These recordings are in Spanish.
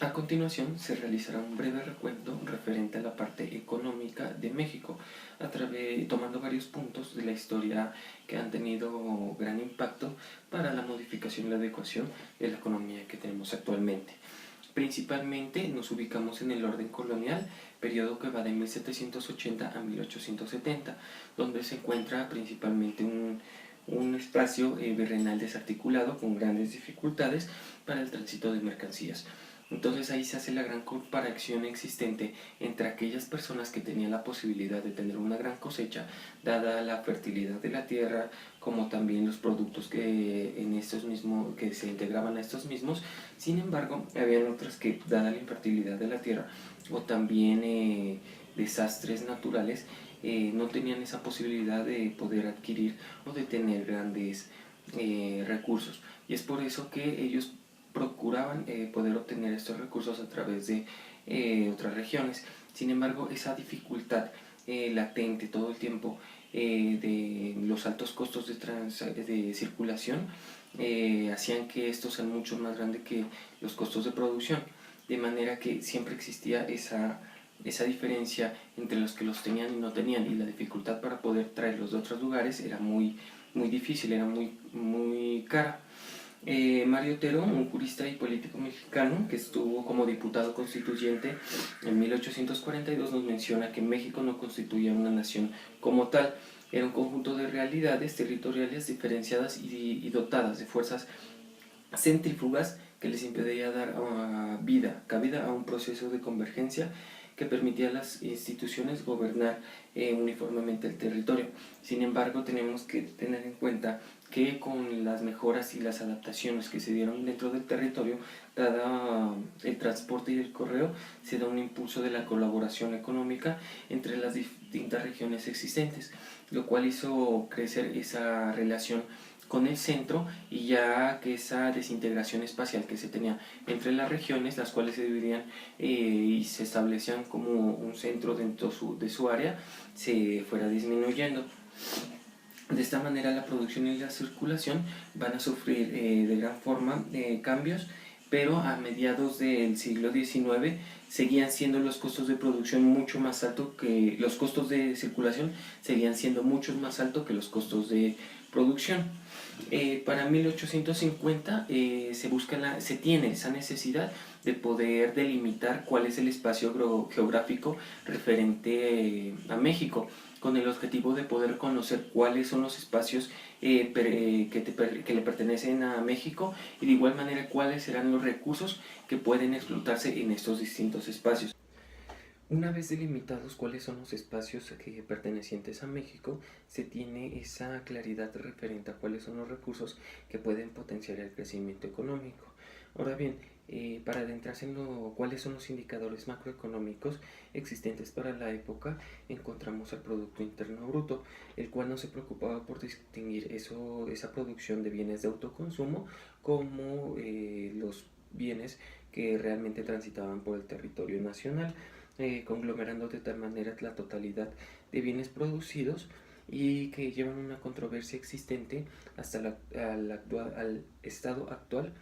A continuación se realizará un breve recuento referente a la parte económica de México, tomando varios puntos de la historia que han tenido gran impacto para la modificación y la adecuación de la economía que tenemos actualmente. Principalmente nos ubicamos en el orden colonial, periodo que va de 1780 a 1870, donde se encuentra principalmente un espacio virreinal desarticulado con grandes dificultades para el tránsito de mercancías. Entonces ahí se hace la gran comparación existente entre aquellas personas que tenían la posibilidad de tener una gran cosecha, dada la fertilidad de la tierra, como también los productos que se integraban a estos mismos. Sin embargo, había otras que, dada la infertilidad de la tierra o también desastres naturales, no tenían esa posibilidad de poder adquirir o de tener grandes recursos. Y es por eso que ellos procuraban poder obtener estos recursos a través de otras regiones. Sin embargo, esa dificultad latente todo el tiempo de los altos costos de circulación hacían que estos sean mucho más grandes que los costos de producción, de manera que siempre existía esa diferencia entre los que los tenían y no tenían, y la dificultad para poder traerlos de otros lugares era muy difícil, era muy cara. Mario Otero, un jurista y político mexicano que estuvo como diputado constituyente en 1842, nos menciona que México no constituía una nación como tal, era un conjunto de realidades territoriales diferenciadas y dotadas de fuerzas centrífugas que les impedía dar cabida a un proceso de convergencia que permitía a las instituciones gobernar uniformemente el territorio. Sin embargo, tenemos que tener en cuenta que con las mejoras y las adaptaciones que se dieron dentro del territorio, dada el transporte y el correo, se da un impulso de la colaboración económica entre las distintas regiones existentes, lo cual hizo crecer esa relación con el centro, y ya que esa desintegración espacial que se tenía entre las regiones, las cuales se dividían y se establecían como un centro dentro de su área, se fuera disminuyendo. De esta manera la producción y la circulación van a sufrir de gran forma cambios, pero a mediados del siglo XIX seguían siendo los costos de producción mucho más altos que los costos de circulación, seguían siendo mucho más altos que los costos de producción. Para 1850 se tiene esa necesidad de poder delimitar cuál es el espacio geográfico referente a México, con el objetivo de poder conocer cuáles son los espacios que le pertenecen a México, y de igual manera cuáles serán los recursos que pueden explotarse en estos distintos espacios. Una vez delimitados cuáles son los espacios pertenecientes a México, se tiene esa claridad referente a cuáles son los recursos que pueden potenciar el crecimiento económico. Ahora bien, para adentrarse en cuáles son los indicadores macroeconómicos existentes para la época, encontramos el Producto Interno Bruto, el cual no se preocupaba por distinguir esa producción de bienes de autoconsumo como los bienes que realmente transitaban por el territorio nacional, conglomerando de tal manera la totalidad de bienes producidos, y que llevan una controversia existente hasta al estado actual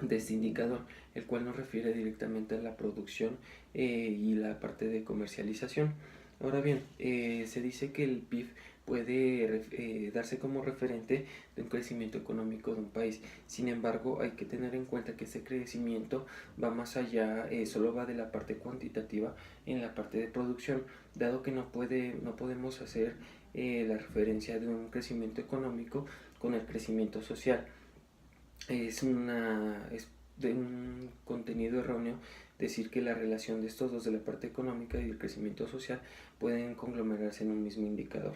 de este indicador, el cual nos refiere directamente a la producción y la parte de comercialización. Ahora bien, se dice que el PIB puede darse como referente de un crecimiento económico de un país. Sin embargo, hay que tener en cuenta que ese crecimiento va más allá, solo va de la parte cuantitativa en la parte de producción, dado que no podemos hacer la referencia de un crecimiento económico con el crecimiento social. Es de un contenido erróneo decir que la relación de estos dos, de la parte económica y del crecimiento social, pueden conglomerarse en un mismo indicador.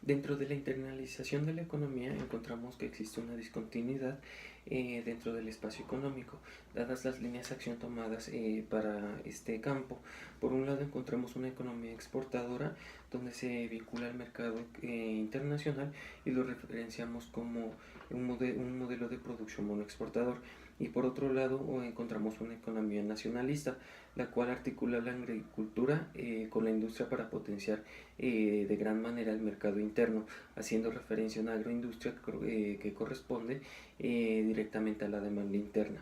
Dentro de la internalización de la economía encontramos que existe una discontinuidad dentro del espacio económico, dadas las líneas de acción tomadas para este campo. Por un lado encontramos una economía exportadora, donde se vincula al mercado internacional y lo referenciamos como un modelo de producción monoexportador. Y por otro lado encontramos una economía nacionalista, la cual articula la agricultura con la industria para potenciar de gran manera el mercado interno, haciendo referencia a una agroindustria que corresponde directamente a la demanda interna.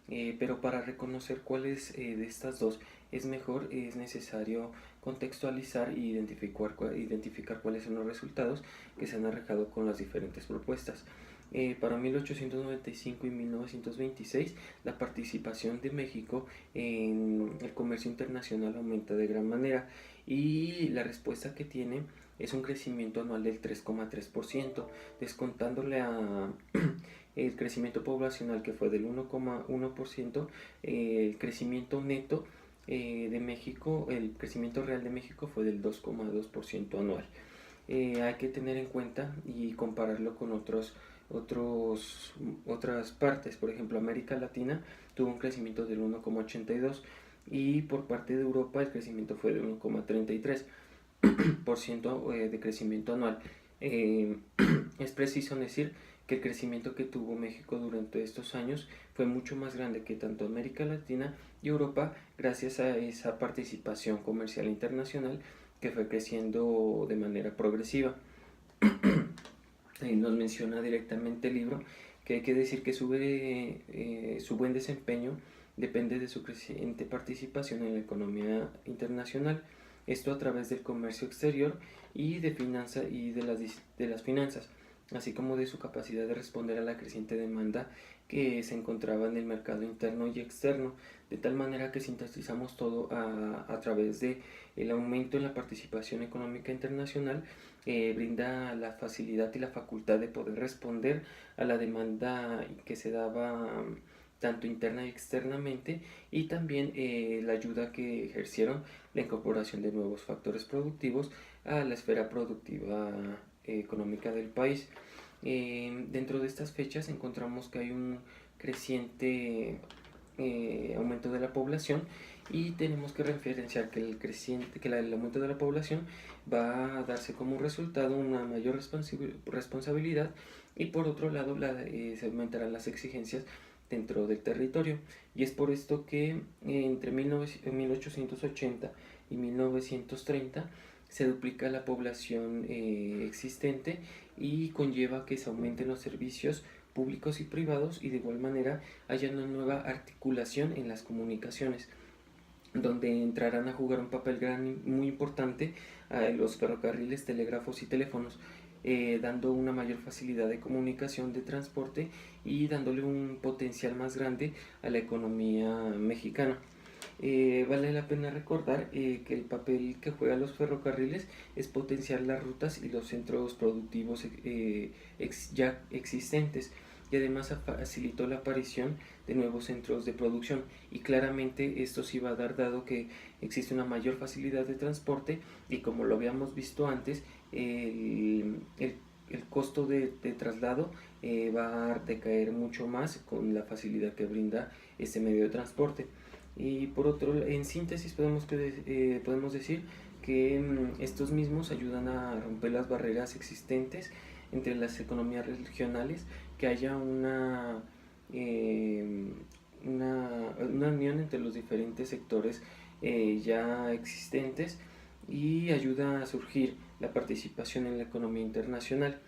Pero para reconocer cuáles de estas dos es mejor, es necesario contextualizar e identificar cuáles son los resultados que se han arrojado con las diferentes propuestas. Para 1895 y 1926, la participación de México en el comercio internacional aumenta de gran manera y la respuesta que tiene es un crecimiento anual del 3,3%, descontándole a el crecimiento poblacional que fue del 1,1%, el crecimiento neto de México, el crecimiento real de México fue del 2,2% anual. Hay que tener en cuenta y compararlo con otras partes. Por ejemplo, América Latina tuvo un crecimiento del 1,82% y por parte de Europa el crecimiento fue de 1,33% de crecimiento anual. Es preciso decir que el crecimiento que tuvo México durante estos años fue mucho más grande que tanto América Latina y Europa, gracias a esa participación comercial internacional que fue creciendo de manera progresiva. Nos menciona directamente el libro que hay que decir que su buen desempeño depende de su creciente participación en la economía internacional, esto a través del comercio exterior y de las finanzas, así como de su capacidad de responder a la creciente demanda que se encontraba en el mercado interno y externo, de tal manera que sintetizamos todo a través de el aumento en la participación económica internacional. Brinda la facilidad y la facultad de poder responder a la demanda que se daba tanto interna y externamente, y también la ayuda que ejercieron la incorporación de nuevos factores productivos a la esfera productiva económica del país. Dentro de estas fechas encontramos que hay un creciente aumento de la población, y tenemos que referenciar que el aumento de la población va a darse como resultado una mayor responsabilidad, y por otro lado se aumentarán las exigencias dentro del territorio, y es por esto que entre 1880 y 1930 se duplica la población existente, y conlleva que se aumenten los servicios públicos y privados, y de igual manera haya una nueva articulación en las comunicaciones, donde entrarán a jugar un papel muy importante los ferrocarriles, telégrafos y teléfonos, dando una mayor facilidad de comunicación, de transporte, y dándole un potencial más grande a la economía mexicana. Vale la pena recordar que el papel que juegan los ferrocarriles es potenciar las rutas y los centros productivos ya existentes, y además facilitó la aparición de nuevos centros de producción, y claramente esto sí va a dar, dado que existe una mayor facilidad de transporte, y como lo habíamos visto antes, el costo de traslado va a decaer mucho más con la facilidad que brinda este medio de transporte. Y por otro, en síntesis podemos decir que estos mismos ayudan a romper las barreras existentes entre las economías regionales, que haya una unión entre los diferentes sectores ya existentes, y ayuda a surgir la participación en la economía internacional,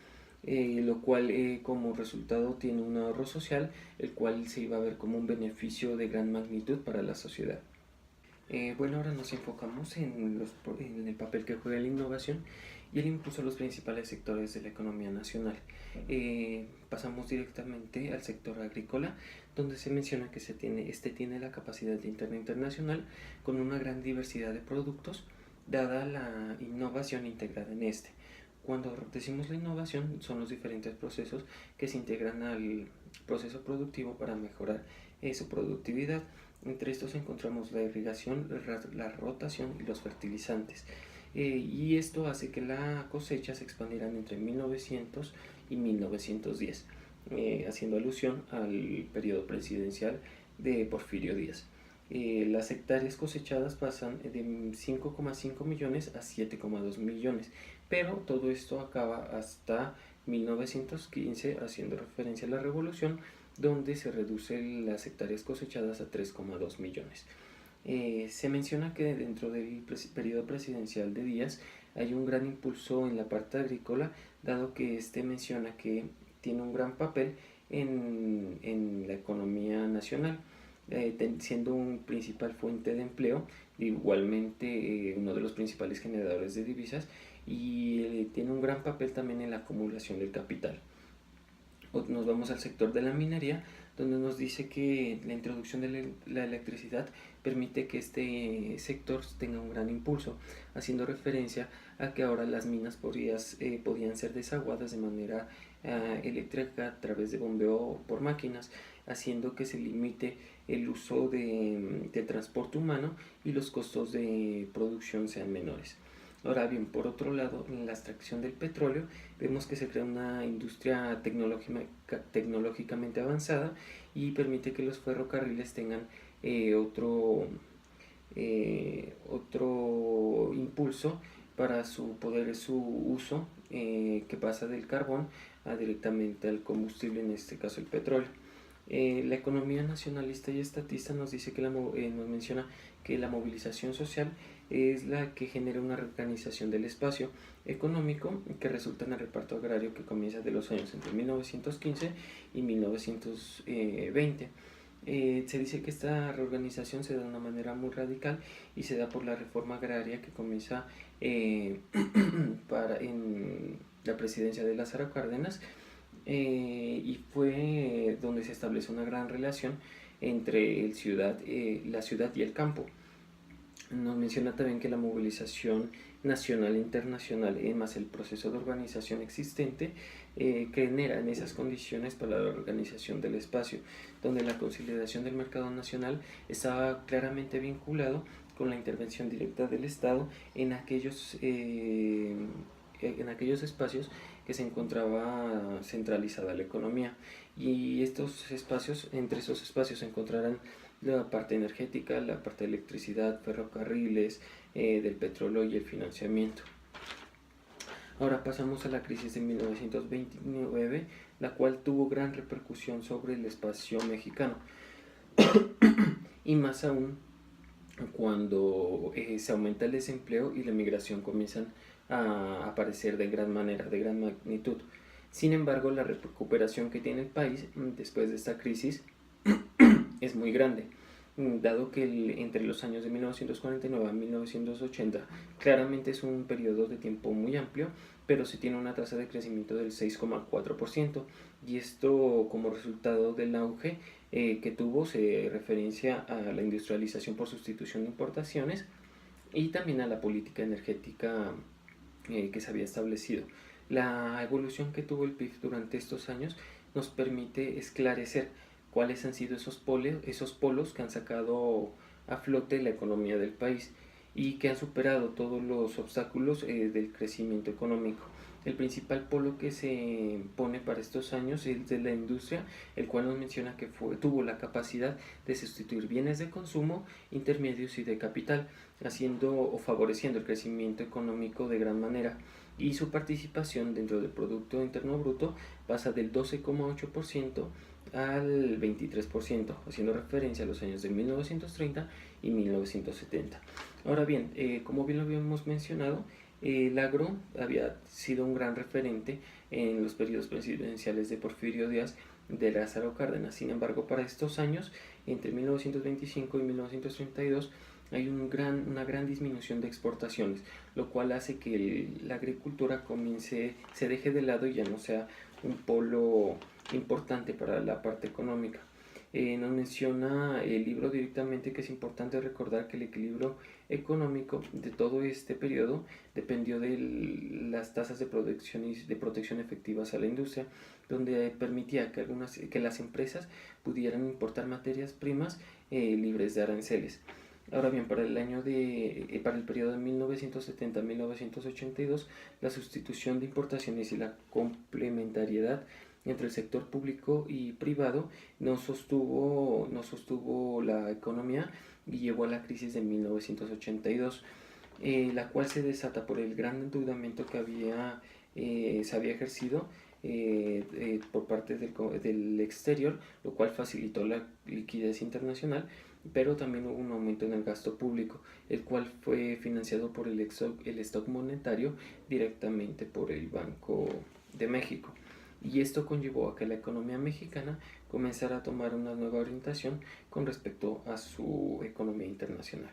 lo cual como resultado tiene un ahorro social, el cual se iba a ver como un beneficio de gran magnitud para la sociedad. Bueno, ahora nos enfocamos en el papel que juega la innovación y el impulso a los principales sectores de la economía nacional. Pasamos directamente al sector agrícola, donde se menciona que tiene la capacidad de internacional con una gran diversidad de productos, dada la innovación integrada en este. Cuando decimos la innovación, son los diferentes procesos que se integran al proceso productivo para mejorar su productividad. Entre estos encontramos la irrigación, la rotación y los fertilizantes. Y esto hace que la cosecha se expandiera entre 1900 y 1910, haciendo alusión al periodo presidencial de Porfirio Díaz. Las hectáreas cosechadas pasan de 5,5 millones a 7,2 millones, pero todo esto acaba hasta 1915, haciendo referencia a la revolución, donde se reducen las hectáreas cosechadas a 3,2 millones. Se menciona que dentro del periodo presidencial de Díaz hay un gran impulso en la parte agrícola, dado que menciona que tiene un gran papel en la economía nacional. siendo un principal fuente de empleo, igualmente uno de los principales generadores de divisas, y tiene un gran papel también en la acumulación del capital. Nos vamos al sector de la minería, donde nos dice que la introducción de la electricidad permite que este sector tenga un gran impulso, haciendo referencia a que ahora las minas podían ser desaguadas de manera eléctrica a través de bombeo por máquinas, haciendo que se limite el uso de transporte humano y los costos de producción sean menores. Ahora bien, por otro lado, en la extracción del petróleo vemos que se crea una industria tecnológicamente avanzada y permite que los ferrocarriles tengan otro impulso para su uso, que pasa del carbón directamente al combustible, en este caso el petróleo. La economía nacionalista y estatista nos dice que nos menciona que la movilización social es la que genera una reorganización del espacio económico que resulta en el reparto agrario que comienza de los años entre 1915 y 1920. Se dice que esta reorganización se da de una manera muy radical y se da por la reforma agraria que comienza en la presidencia de Lázaro Cárdenas, y fue donde se establece una gran relación entre la ciudad y el campo. Nos menciona también que la movilización nacional e internacional, más el proceso de urbanización existente, genera en esas condiciones para la organización del espacio, donde la consolidación del mercado nacional estaba claramente vinculado con la intervención directa del Estado en aquellos espacios que se encontraba centralizada la economía, y entre esos espacios se encontrarán la parte energética, la parte de electricidad, ferrocarriles, del petróleo y el financiamiento. Ahora pasamos a la crisis de 1929, la cual tuvo gran repercusión sobre el espacio mexicano, y más aún cuando se aumenta el desempleo y la migración comienzan a aparecer de gran manera, de gran magnitud. Sin embargo, la recuperación que tiene el país después de esta crisis es muy grande, dado que entre los años de 1949 a 1980 claramente es un periodo de tiempo muy amplio, pero se tiene una tasa de crecimiento del 6,4%, y esto como resultado del auge que tuvo, se referencia a la industrialización por sustitución de importaciones y también a la política energética que se había establecido. La evolución que tuvo el PIB durante estos años nos permite esclarecer cuáles han sido esos polos que han sacado a flote la economía del país y que han superado todos los obstáculos del crecimiento económico. El principal polo que se pone para estos años es de la industria, el cual nos menciona que tuvo la capacidad de sustituir bienes de consumo, intermedios y de capital, haciendo o favoreciendo el crecimiento económico de gran manera, y su participación dentro del Producto Interno Bruto pasa del 12,8% al 23%, haciendo referencia a los años de 1930 y 1970. Ahora bien, como bien lo habíamos mencionado, el agro había sido un gran referente en los periodos presidenciales de Porfirio Díaz, de Lázaro Cárdenas. Sin embargo, para estos años, entre 1925 y 1932, hay una gran disminución de exportaciones, lo cual hace que la agricultura se deje de lado y ya no sea un polo importante para la parte económica. Nos menciona el libro directamente que es importante recordar que el equilibrio económico de todo este periodo dependió de las tasas de protección efectivas a la industria, donde permitía que las empresas pudieran importar materias primas libres de aranceles. Ahora bien, para el periodo de 1970 a 1982, la sustitución de importaciones y la complementariedad entre el sector público y privado no sostuvo la economía y llevó a la crisis de 1982, la cual se desata por el gran endeudamiento que se había ejercido por parte del exterior, lo cual facilitó la liquidez internacional, pero también hubo un aumento en el gasto público, el cual fue financiado por el stock monetario directamente por el Banco de México. y esto conllevó a que la economía mexicana comenzara a tomar una nueva orientación con respecto a su economía internacional.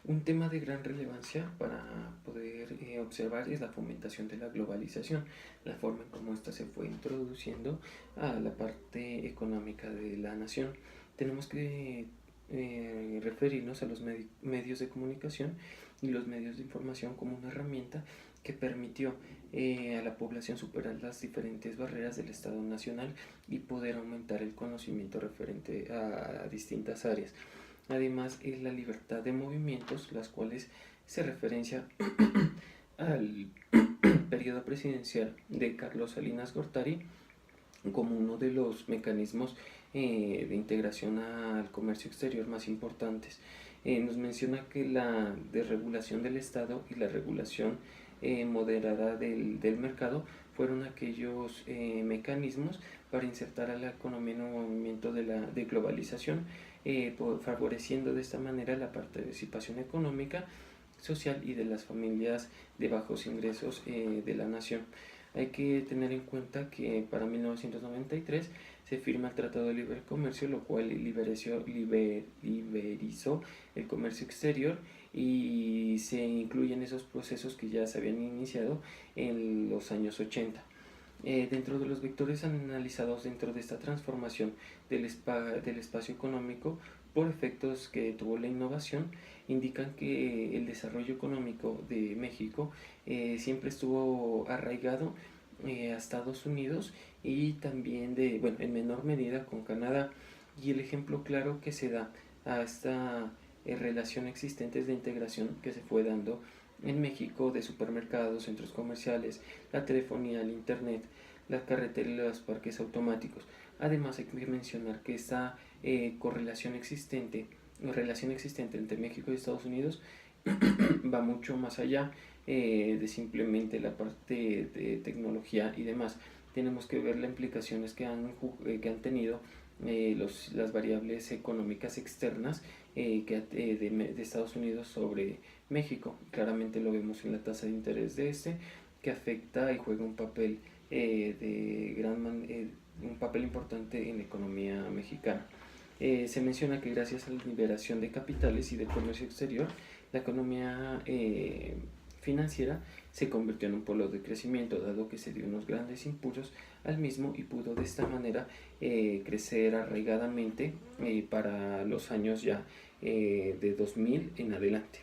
Un tema de gran relevancia para poder observar es la fomentación de la globalización, la forma en cómo ésta se fue introduciendo a la parte económica de la nación. Tenemos que referirnos a los medios de comunicación y los medios de información como una herramienta que permitió a la población superar las diferentes barreras del Estado Nacional y poder aumentar el conocimiento referente a distintas áreas. Además, es la libertad de movimientos, las cuales se referencia al periodo presidencial de Carlos Salinas Gortari como uno de los mecanismos de integración al comercio exterior más importantes. Nos menciona que la desregulación del Estado y la regulación moderada del mercado fueron aquellos mecanismos para insertar a la economía en un movimiento de globalización, favoreciendo de esta manera la participación económica, social y de las familias de bajos ingresos de la nación. Hay que tener en cuenta que para 1993 se firma el Tratado de Libre Comercio, lo cual liberizó el comercio exterior y se incluyen esos procesos que ya se habían iniciado en los años 80. Dentro de los vectores analizados dentro de esta transformación del espacio económico por efectos que tuvo la innovación, indican que el desarrollo económico de México siempre estuvo arraigado a Estados Unidos y también en menor medida con Canadá, y el ejemplo claro que se da a esta relación existente de integración que se fue dando en México de supermercados, centros comerciales, la telefonía, el internet, las carreteras y los parques automáticos. Además hay que mencionar que esta relación existente entre México y Estados Unidos va mucho más allá de simplemente la parte de tecnología y demás. Tenemos que ver las implicaciones que han tenido las variables económicas externas de Estados Unidos sobre México. Claramente lo vemos en la tasa de interés de que afecta y juega un papel un papel importante en la economía mexicana. Se menciona que gracias a la liberación de capitales y de comercio exterior, la economía financiera se convirtió en un polo de crecimiento, dado que se dio unos grandes impulsos al mismo y pudo de esta manera crecer arraigadamente para los años ya de 2000 en adelante.